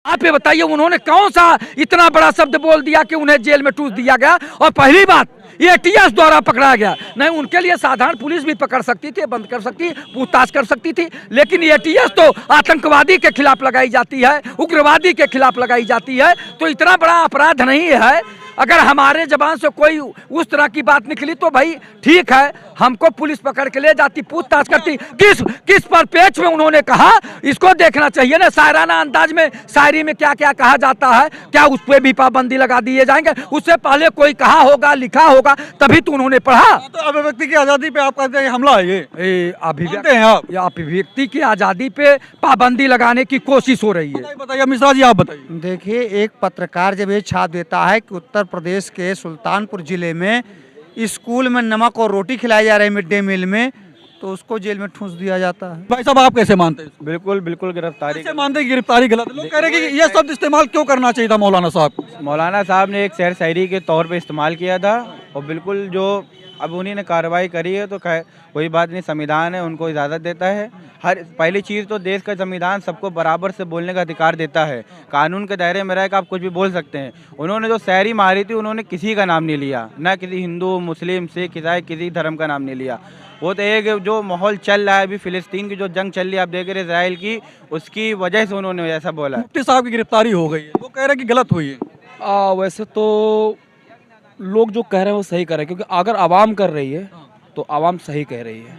आप ये बताइए उन्होंने कौन सा इतना बड़ा शब्द बोल दिया कि उन्हें जेल में ठूस दिया गया। और पहली बात एटीएस द्वारा पकड़ा गया, नहीं उनके लिए साधारण पुलिस भी पकड़ सकती थी, बंद कर सकती, पूछताछ कर सकती थी, लेकिन एटीएस तो आतंकवादी के खिलाफ लगाई जाती है, उग्रवादी के खिलाफ लगाई जाती है। तो इतना बड़ा अपराध नहीं है। अगर हमारे जबान से कोई उस तरह की बात निकली तो भाई ठीक है, हमको पुलिस पकड़ के ले जाती, पूछताछ करती। किस परिप्रेक्ष्य में उन्होंने कहा, इसको देखना चाहिए ना। शायराना अंदाज में शायरी में क्या क्या कहा जाता है, क्या उस पर भी पाबंदी लगा दिए जाएंगे? उससे पहले कोई कहा होगा, लिखा होगा, तभी तो उन्होंने पढ़ा। तो अभिव्यक्ति की आजादी पे आप कहते हैं हमला है ये अभिव्यक्ति की आजादी पे पाबंदी लगाने की कोशिश हो रही है। बताइए मिश्रा जी, आप बताइए। देखिए, एक पत्रकार जब ये छाप देता है कि उत्तर प्रदेश के सुल्तानपुर जिले में स्कूल में नमक और रोटी खिलाई जा रही है मिड डे मील में, तो उसको जेल में ठूंस दिया जाता है। भाई साहब, आप कैसे मानते हैं? बिल्कुल बिल्कुल गिरफ्तारी कैसे मानते हैं गिरफ्तारी गलत है? लोग कह रहे हैं कि ये शब्द इस्तेमाल क्यों करना चाहिए था मौलाना साहब? मौलाना साहब ने एक शेर शायरी के तौर पे इस्तेमाल किया था, और बिल्कुल जो अब उन्हीं ने कार्रवाई करी है तो कोई बात नहीं, संविधान है, उनको इजाज़त देता है। हर पहली चीज़ तो देश का संविधान सबको बराबर से बोलने का अधिकार देता है, कानून के दायरे में रहकर आप कुछ भी बोल सकते हैं। उन्होंने जो शायरी मारी थी, उन्होंने किसी का नाम नहीं लिया, ना किसी हिंदू मुस्लिम सिख ईसाई किसी धर्म का नाम नहीं लिया। वो तो एक जो माहौल चल रहा है अभी फ़िलिस्तीन की जो जंग चल रही है, आप देख रहे इसराइल की, उसकी वजह से उन्होंने ऐसा बोला। मुफ्ती साहब की गिरफ्तारी हो गई है, वो कह रहे हैं कि गलत हुई है। वैसे तो लोग जो कह रहे हैं वो सही कह रहे हैं, क्योंकि अगर आवाम कर रही है तो आवाम सही कह रही है।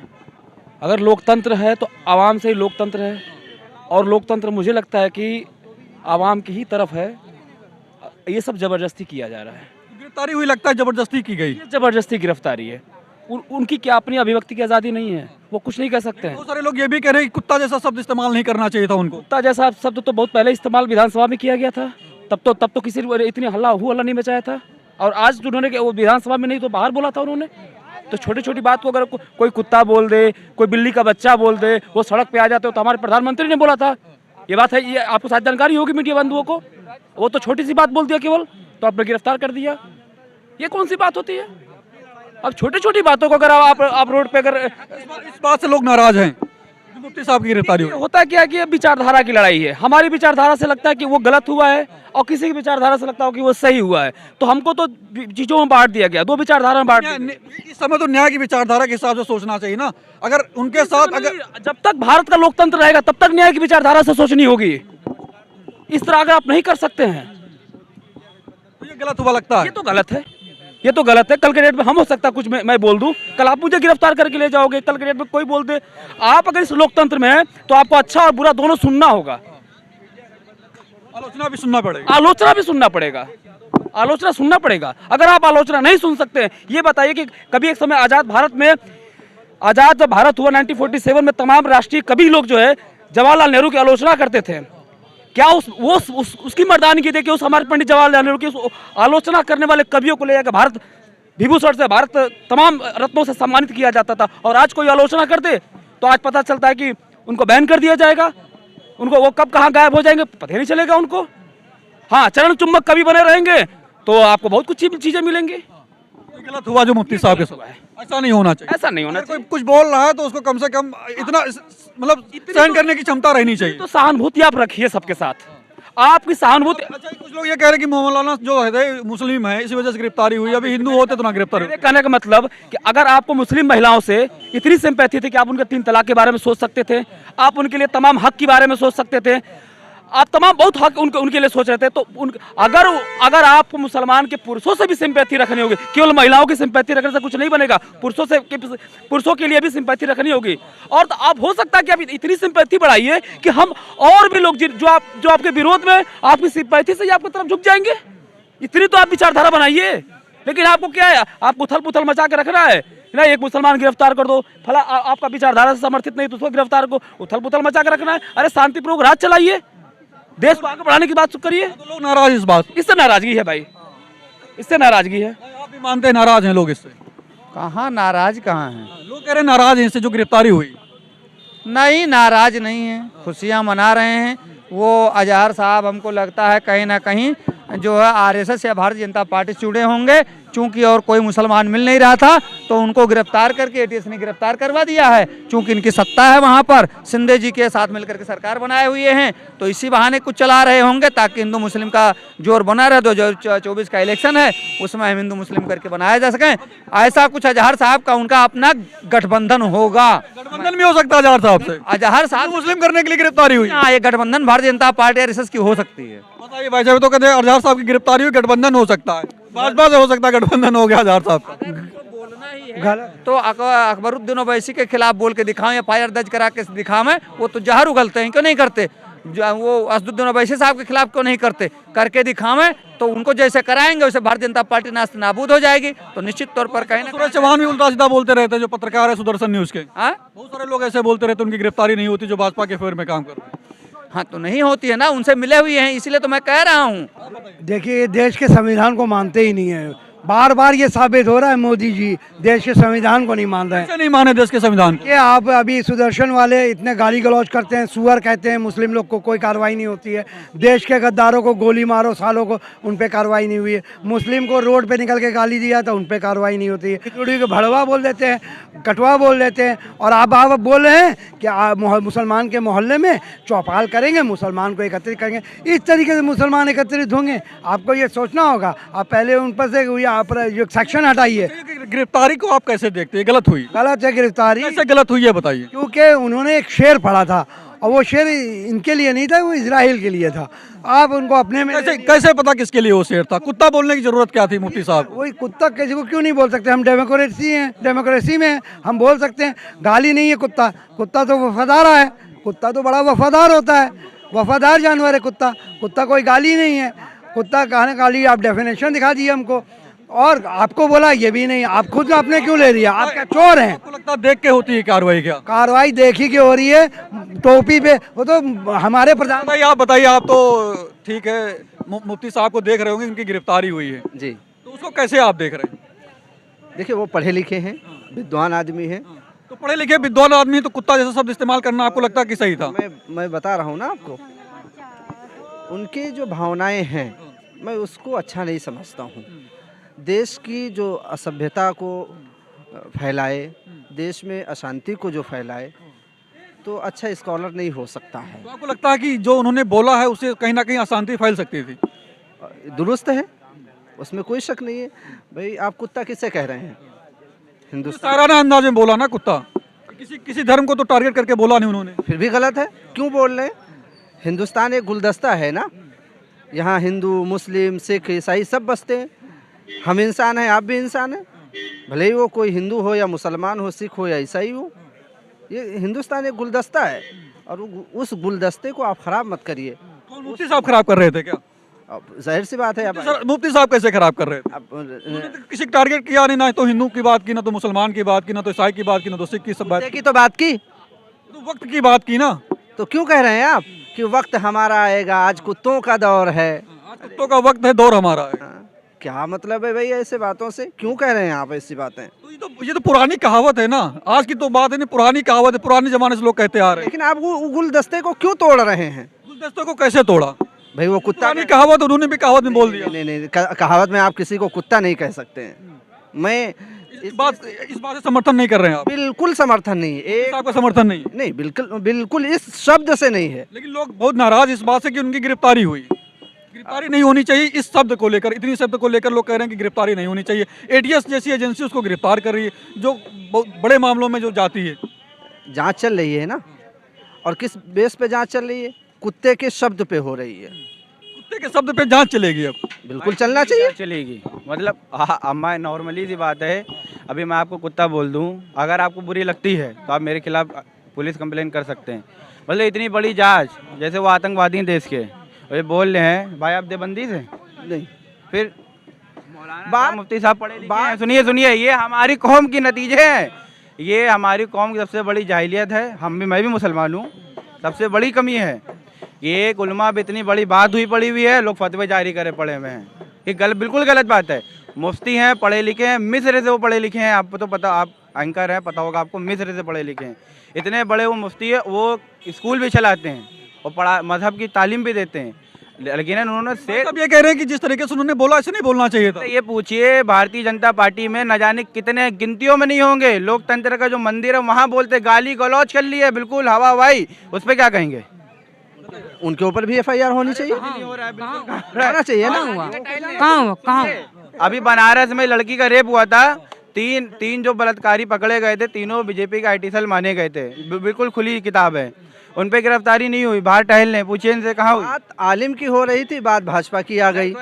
अगर लोकतंत्र है तो आवाम से ही लोकतंत्र है, और लोकतंत्र मुझे लगता है कि आवाम की ही तरफ है। ये सब ज़बरदस्ती किया जा रहा है। गिरफ्तारी हुई, लगता है जबरदस्ती की गई। ये ज़बरदस्ती गिरफ्तारी है। उनकी क्या अपनी अभिव्यक्ति की आज़ादी नहीं है? वो कुछ नहीं कह सकते हैं। बहुत सारे लोग ये भी कह रहे हैं कि कुत्ता जैसा शब्द इस्तेमाल नहीं करना चाहिए था उनको। कुत्ता जैसा शब्द तो बहुत पहले इस्तेमाल विधानसभा में किया गया था, तब तो किसी ने इतनी हल्ला नहीं मचाया था। और आज उन्होंने वो विधानसभा में नहीं तो बाहर बोला था उन्होंने। तो छोटी छोटी बात को अगर कोई कुत्ता बोल दे, कोई बिल्ली का बच्चा बोल दे, वो सड़क पे आ जाते हो, तो हमारे प्रधानमंत्री ने बोला था। ये बात है, ये आपको शायद जानकारी होगी मीडिया बंधुओं को। वो तो छोटी सी बात बोल दिया केवल, तो आपने गिरफ्तार कर दिया। ये कौन सी बात होती है? अब छोटी छोटी बातों को अगर आप रोड पे अगर इस बात से लोग नाराज हैं मुफ्ती साहब की गिरफ्तारी हुई। होता क्या है कि विचारधारा की लड़ाई है। हमारी विचारधारा से लगता है कि वो गलत हुआ है, और किसी की विचारधारा से लगता हो कि वो सही हुआ है। तो हमको तो चीजों में बांट दिया गया, दो विचारधारा में बांट दिया। इस समय तो न्याय की विचारधारा के हिसाब से सोचना चाहिए ना। अगर उनके साथ जब तक भारत का लोकतंत्र रहेगा तब तक न्याय की विचारधारा से सोचनी होगी। इस तरह अगर आप नहीं कर सकते हैं तो ये गलत हुआ लगता है। ये तो गलत है, ये तो गलत है। कल के डेट में हम हो सकता है कुछ मैं बोल दूं, कल आप मुझे गिरफ्तार करके ले जाओगे, कल के डेट में कोई बोल दे। आप अगर इस लोकतंत्र में हैं तो आपको अच्छा और बुरा दोनों सुनना होगा। आलोचना भी सुनना पड़ेगा। आलोचना भी सुनना पड़ेगा, आलोचना सुनना पड़ेगा। अगर आप आलोचना नहीं सुन सकते हैं, ये बताइए कि कभी एक समय आज़ाद जब भारत हुआ 1947 में, तमाम राष्ट्रीय कवि लोग जो है जवाहरलाल नेहरू की आलोचना करते थे। क्या उसकी मर्दानगी की थी कि उस हमारे पंडित जवाहरलाल नेहरू की आलोचना करने वाले कवियों को ले जाकर भारत विभूषण से, भारत तमाम रत्नों से सम्मानित किया जाता था। और आज कोई आलोचना करते तो आज पता चलता है कि उनको बैन कर दिया जाएगा, उनको वो कब कहाँ गायब हो जाएंगे पता ही नहीं चलेगा उनको। हाँ, चरण चुम्बक कवि बने रहेंगे तो आपको बहुत कुछ चीजें मिलेंगी। गलत हुआ जो मुफ्ती साहब के साथ, ऐसा नहीं होना चाहिए। ऐसा नहीं होना चाहिए। कोई कुछ बोल रहा है तो उसको कम से कम इतना मतलब सहन करने की क्षमता रहनी चाहिए। तो सहानुभूति आप रखिए सबके साथ, आपकी सहानुभूति। अच्छा, कुछ लोग ये कह रहे हैं कि मौलाना जो है मुस्लिम है, इसी वजह से गिरफ्तारी हुई। अभी हिंदू होते तो ना गिरफ्तारी। मेरे कहने का मतलब कि अगर आपको मुस्लिम महिलाओं से इतनी सिंपैथी थी कि आप उनके 3 तलाक के बारे में सोच सकते थे, आप उनके लिए तमाम हक के बारे में सोच सकते थे, आप तमाम बहुत हक उनके लिए सोच रहे थे, तो अगर आपको मुसलमान के पुरुषों से भी सिंपैथी रखनी होगी, केवल महिलाओं की सिंपैथी रखने से कुछ नहीं बनेगा, पुरुषों के लिए भी सिंपैथी रखनी होगी। और तो आप हो सकता है कि आप इतनी सिंपैथी बढ़ाइए कि हम और भी लोग जो आपके विरोध में आपकी सिंपैथी से आपकी तरफ झुक जाएंगे। इतनी तो आप विचारधारा बनाइए। लेकिन आपको क्या है, आपको उथल पुथल मचा के रखना है ना। एक मुसलमान गिरफ्तार कर दो, फला आपका विचारधारा से समर्थित नहीं तो उसको गिरफ्तार को उथल पुथल मचा के रखना है। अरे शांतिपूर्वक राज चलाइए, देश को आगे बढ़ाने की बात करिए। तो लोग नाराज इस बात, इससे नाराजगी है भाई, इससे नाराजगी है। आप भी मानते हैं नाराज हैं लोग इससे? कहाँ नाराज कहाँ हैं? लोग कह रहे हैं नाराज हैं इससे जो गिरफ्तारी हुई। नहीं, नाराज नहीं है, खुशियाँ मना रहे हैं। वो अजहर साहब हमको लगता है कहीं ना कहीं जो है आरएसएस या भारतीय जनता पार्टी से जुड़े होंगे, चूंकि और कोई मुसलमान मिल नहीं रहा था तो उनको गिरफ्तार करके एटीएस ने गिरफ्तार करवा दिया है। चूंकि इनकी सत्ता है वहाँ पर, शिंदे जी के साथ मिलकर के सरकार बनाए हुए हैं, तो इसी बहाने कुछ चला रहे होंगे ताकि हिंदू मुस्लिम का जोर बना रहे। 2024 का इलेक्शन है, उसमें हम हिंदू मुस्लिम करके बनाया जा सकें, ऐसा कुछ अजहर साहब का उनका अपना गठबंधन होगा। गठबंधन भी हो सकता है अजहर साहब से, अजहर साहब मुस्लिम करने के लिए गिरफ्तारी हुई। हाँ, ये गठबंधन भारतीय जनता पार्टी आरएसएस की हो सकती है। बताइए भाई साहब, तो कहते हैं अजहर साहब की गिरफ्तारी हुई, गठबंधन हो सकता है, भाजपा से हो सकता है गठबंधन हो गया अजहर साहब का। तो अकबरुद्दीन ओवैसी के खिलाफ बोल के दिखाएं, एफआईआर दर्ज करा के दिखाएं, वो तो जहर उगलते हैं, क्यों नहीं करते? वो असदुद्दीन ओवैसी साहब के खिलाफ क्यों नहीं करते? करके दिखाएं, तो उनको जैसे कराएंगे वैसे भारतीय जनता पार्टी नास्त नाबूद हो जाएगी। तो निश्चित तौर पर कहीं ना सुरेश चौहान भी उल्टा सीधा बोलते रहते हैं, जो पत्रकार है सुदर्शन न्यूज के। हाँ बहुत सारे लोग ऐसे बोलते रहते हैं उनकी गिरफ्तारी नहीं होती जो भाजपा के फेवर में काम कर रहे हैं। हाँ, तो नहीं होती है ना, उनसे मिले हुए हैं, इसीलिए तो मैं कह रहा हूँ। देखिए, देश के संविधान को मानते ही नहीं है। बार बार ये साबित हो रहा है, मोदी जी देश के संविधान को नहीं मान रहे हैं। कैसे नहीं माने देश के संविधान को? ये आप अभी सुदर्शन वाले इतने गाली गलौज करते हैं, सुअर कहते हैं मुस्लिम लोग को, कोई कार्रवाई नहीं होती है। देश के गद्दारों को गोली मारो सालों को, उन पे कार्रवाई नहीं हुई है। मुस्लिम को रोड पे निकल के गाली दिया तो उन पे कार्रवाई नहीं होती है। खिचड़ी को भड़वा बोल देते हैं, कटवा बोल देते हैं, और आप बोल रहे हैं कि मुसलमान के मोहल्ले में चौपाल करेंगे, मुसलमान को एकत्रित करेंगे। इस तरीके से मुसलमान एकत्रित होंगे? आपको ये सोचना होगा। आप पहले उन पर से आप जो सेक्शन हटाइए। गिरफ्तारी को आप कैसे देखते हैं? गलत हुई? गलत है गिरफ्तारी। कैसे गलत हुई है बताइए। क्योंकि उन्होंने एक शेर पढ़ा था, और वो शेर इनके लिए नहीं था, वो इजराइल के लिए था। आप उनको अपने में कैसे पता किसके लिए वो शेर था? कुत्ता बोलने की जरूरत क्या थी मुफ्ती साहब? वही कुत्ता किसी को क्यों नहीं बोल सकते? हम डेमोक्रेसी हैं, डेमोक्रेसी में हैं, हम बोल सकते हैं। गाली नहीं है कुत्ता। कुत्ता तो वफादार है, कुत्ता तो बड़ा वफादार होता है, वफादार जानवर है कुत्ता। कुत्ता कोई गाली नहीं है। कुत्ता कहने गाली, आप डेफिनेशन दिखा दिए हमको, और आपको बोला ये भी नहीं। आप खुद आपने क्यों ले लिया? आप क्या चोर हैं? आपको लगता है देख के होती है कार्रवाई? क्या कार्रवाई देखी की हो रही है? टोपी पे वो तो हमारे प्रधान। बताइए, आप तो ठीक है मुफ्ती साहब को देख रहे होंगे, उनकी गिरफ्तारी हुई है जी। तो उसको कैसे आप देख रहे हैं? देखिए, वो पढ़े लिखे हैं, विद्वान आदमी हैं। तो पढ़े लिखे विद्वान आदमी तो कुत्ता जैसा शब्द इस्तेमाल करना आपको लगता है कि सही था? मैं बता रहा हूँ ना आपको, उनकी जो भावनाएं हैं मैं उसको अच्छा नहीं समझता हूँ। देश की जो असभ्यता को फैलाए, देश में अशांति को जो फैलाए, तो अच्छा स्कॉलर नहीं हो सकता है। तो आपको लगता है कि जो उन्होंने बोला है उससे कहीं ना कहीं अशांति फैल सकती थी? दुरुस्त है, उसमें कोई शक नहीं है। भाई, आप कुत्ता किससे कह रहे हैं? हिंदुस्तान। साराना अंदाज में बोला ना कुत्ता, किसी धर्म को तो टारगेट करके बोला नहीं उन्होंने। फिर भी गलत है, क्यों बोल रहे हैं? हिंदुस्तान एक गुलदस्ता है ना, यहाँ हिंदू, मुस्लिम, सिख, ईसाई सब बसते हैं। हम इंसान हैं, आप भी इंसान हैं, भले ही वो कोई हिंदू हो या मुसलमान हो, सिख हो या ईसाई हो। ये हिंदुस्तान एक गुलदस्ता है, और उस गुलदस्ते को आप खराब मत करिए। मुफ्ती साहब खराब कर रहे थे क्या? अब जाहिर सी बात है। अब मुफ्ती साहब कैसे खराब कर रहे थे? उन्होंने तो किसी टारगेट किया नहीं, ना तो हिंदू की बात की, ना तो मुसलमान की बात की, ना तो ईसाई की बात की, ना तो सिख की सब बात की तो बात की, तो वक्त की बात की ना। तो क्यों कह रहे हैं आप कि वक्त हमारा आएगा? आज कुत्तों का दौर है, आज कुत्तों का वक्त है, दौर हमारा है। क्या मतलब है भाई ऐसे बातों से? क्यों कह रहे हैं आप ऐसी बातें? तो ये तो पुरानी कहावत है ना, आज की तो बात है नहीं, पुरानी कहावत है, पुराने जमाने से लोग कहते आ रहे हैं। लेकिन आप वो गुलदस्ते को क्यों तोड़ रहे हैं? गुलदस्ते को कैसे तोड़ा? भाई, वो कुत्ता पुरानी कहावत, उन्होंने भी कहावत में बोल दिया। नहीं, कहावत में आप किसी को कुत्ता नहीं कह सकते हैं। मैं इस बात से समर्थन नहीं कर रहे हैं आप? बिल्कुल समर्थन नहीं है। एक आपका समर्थन नहीं है? नहीं, बिल्कुल इस शब्द से नहीं है। लेकिन लोग बहुत नाराज इस बात से कि उनकी गिरफ्तारी हुई। गिरफ्तारी नहीं होनी चाहिए, इस शब्द को लेकर, इतनी शब्द को लेकर लोग कह रहे हैं कि गिरफ्तारी नहीं होनी चाहिए। एटीएस जैसी एजेंसी उसको गिरफ्तार कर रही है, जो बहुत बड़े मामलों में जो जाती है। जांच चल रही है ना, और किस बेस पे जांच चल रही है? कुत्ते के शब्द पे हो रही है। कुत्ते के शब्द पे जांच चलेगी अब? बिल्कुल चलना चाहिए। चलेगी, मतलब मैं नॉर्मली सी बात है। अभी मैं आपको कुत्ता बोल दूं, अगर आपको बुरी लगती है तो आप मेरे खिलाफ पुलिस कंप्लेन कर सकते हैं। मतलब इतनी बड़ी जांच, जैसे वो आतंकवादी हैं देश के, और ये बोल रहे हैं भाई आप देवबंदी से नहीं, फिर बात मुफ्ती साहब पढ़े लिखे हैं। सुनिए, ये हमारी कौम की नतीजे हैं, ये हमारी कौम की सबसे बड़ी जाहिलियत है। मैं भी मुसलमान हूँ, सबसे बड़ी कमी है ये उलमा भी इतनी बड़ी बात हुई पड़ी हुई है, लोग फतवे जारी करे पड़े हुए हैं। ये बिल्कुल गलत बात है। मुफ्ती हैं, पढ़े लिखे हैं, मिस्र से वो पढ़े लिखे हैं, आपको तो पता, आप एंकर हैं, पता होगा आपको, मिस्र से पढ़े लिखे हैं। इतने बड़े वो मुफ्ती है, वो स्कूल भी चलाते हैं और मजहब की तालीम भी देते हैं। लेकिन उन्होंने से अब ये कह रहे हैं कि जिस तरीके से उन्होंने बोला ऐसे नहीं बोलना चाहिए था। ये पूछिए भारतीय जनता पार्टी में न जाने कितने गिनतियों में नहीं होंगे, लोकतंत्र का जो मंदिर है वहाँ बोलते गाली गलौज कर ली है, बिल्कुल हवा हवाई, उस पर क्या कहेंगे? उनके ऊपर भी FIR होनी चाहिए, होना चाहिए ना। कहाँ अभी बनारस में लड़की का रेप हुआ था, तीन जो बलात्कारी पकड़े गए थे, तीनों बीजेपी के IT सेल माने गए थे, बिल्कुल खुली किताब है, उन पे गिरफ्तारी नहीं हुई। बाहर टहलने पूछिए इनसे कहाँ हुई? बात आलिम की हो रही थी, बात भाजपा की आ गई।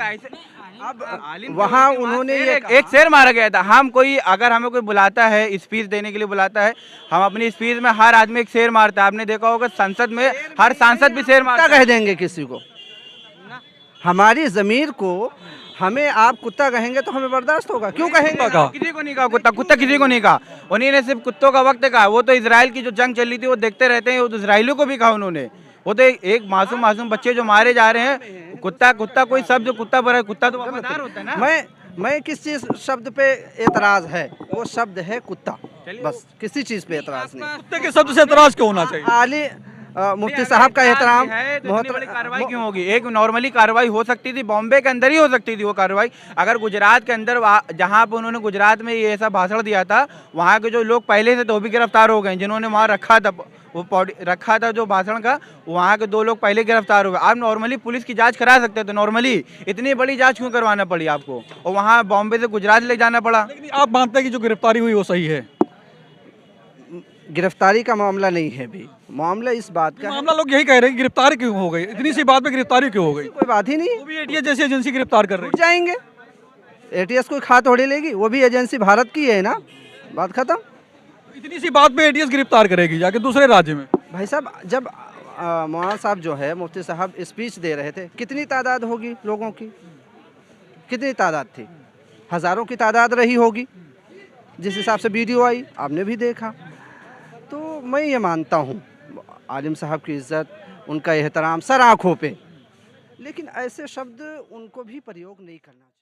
अब वहाँ उन्होंने एक शेर मारा गया था। हम कोई अगर हमें कोई बुलाता है, स्पीच देने के लिए बुलाता है, हम अपनी स्पीच में हर आदमी एक शेर मारता है। आपने देखा होगा संसद में हर सांसद भी शेर मारता कह देंगे किसी को, हमारी जमीर को हमें आप कुत्ता कहेंगे तो हमें बर्दाश्त होगा, क्यों कहेंगे? किसी को नहीं कहा कुत्ता, कुत्ता किसी को नहीं कहा, उन्हीं ने सिर्फ कुत्तों का वक्त कहा। वो तो इजराइल की जो जंग चल रही थी वो देखते रहते हैं, वो तो इसराइलियों को भी कहा उन्होंने। वो तो एक मासूम बच्चे जो मारे जा रहे हैं, कुत्ता कोई शब्द जो कुत्ता पर है, कुत्ता तो वफादार होता है ना। मैं किस चीज शब्द पे एतराज है, वो शब्द है कुत्ता, बस किसी चीज पे एतराज नहीं। कुत्ते के शब्द से एतराज क्यों होना चाहिए? आली मुफ्ती साहब का एहतराम है तो इतनी बड़ी कार्रवाई क्यों होगी? एक नॉर्मली कार्रवाई हो सकती थी, बॉम्बे के अंदर ही हो सकती थी वो कार्रवाई। अगर गुजरात के अंदर जहाँ पे उन्होंने गुजरात में ये ऐसा भाषण दिया था, वहाँ के जो लोग पहले से तो भी गिरफ्तार हो गए, जिन्होंने वहाँ रखा था जो भाषण का, वहाँ के 2 लोग पहले गिरफ्तार हो गए। आप नॉर्मली पुलिस की जांच करा सकते थे, नॉर्मली इतनी बड़ी जांच क्यों करवाना पड़ी आपको, और वहाँ बॉम्बे से गुजरात ले जाना पड़ा? लेकिन आप मानते हैं कि जो गिरफ्तारी हुई वो सही है? गिरफ्तारी का मामला नहीं है भी, मामला इस बात का है, मामला लोग यही कह रहे हैं कि गिरफ्तारी क्यों हो गई, इतनी सी बात पे गिरफ्तारी क्यों हो गई? कोई बात ही नहीं, वो भी ATS जैसी एजेंसी गिरफ्तार कर रही उठ जाएंगे। ATS कोई खा थोड़ी लेगी, वो भी एजेंसी भारत की है ना, बात खत्म। है। इतनी सी बात पे ATS गिरफ्तार करेगी जाके दूसरे राज्य में? भाई साहब, जब मौलाना साहब जो है मुफ्ती साहब स्पीच दे रहे थे, कितनी तादाद होगी लोगों की, कितनी तादाद थी? हज़ारों की तादाद रही होगी, जिस हिसाब से वीडियो आई आपने भी देखा। तो मैं ये मानता हूँ आलिम साहब की इज़्ज़त, उनका एहतराम सर आँखों पे, लेकिन ऐसे शब्द उनको भी प्रयोग नहीं करना चाहिए।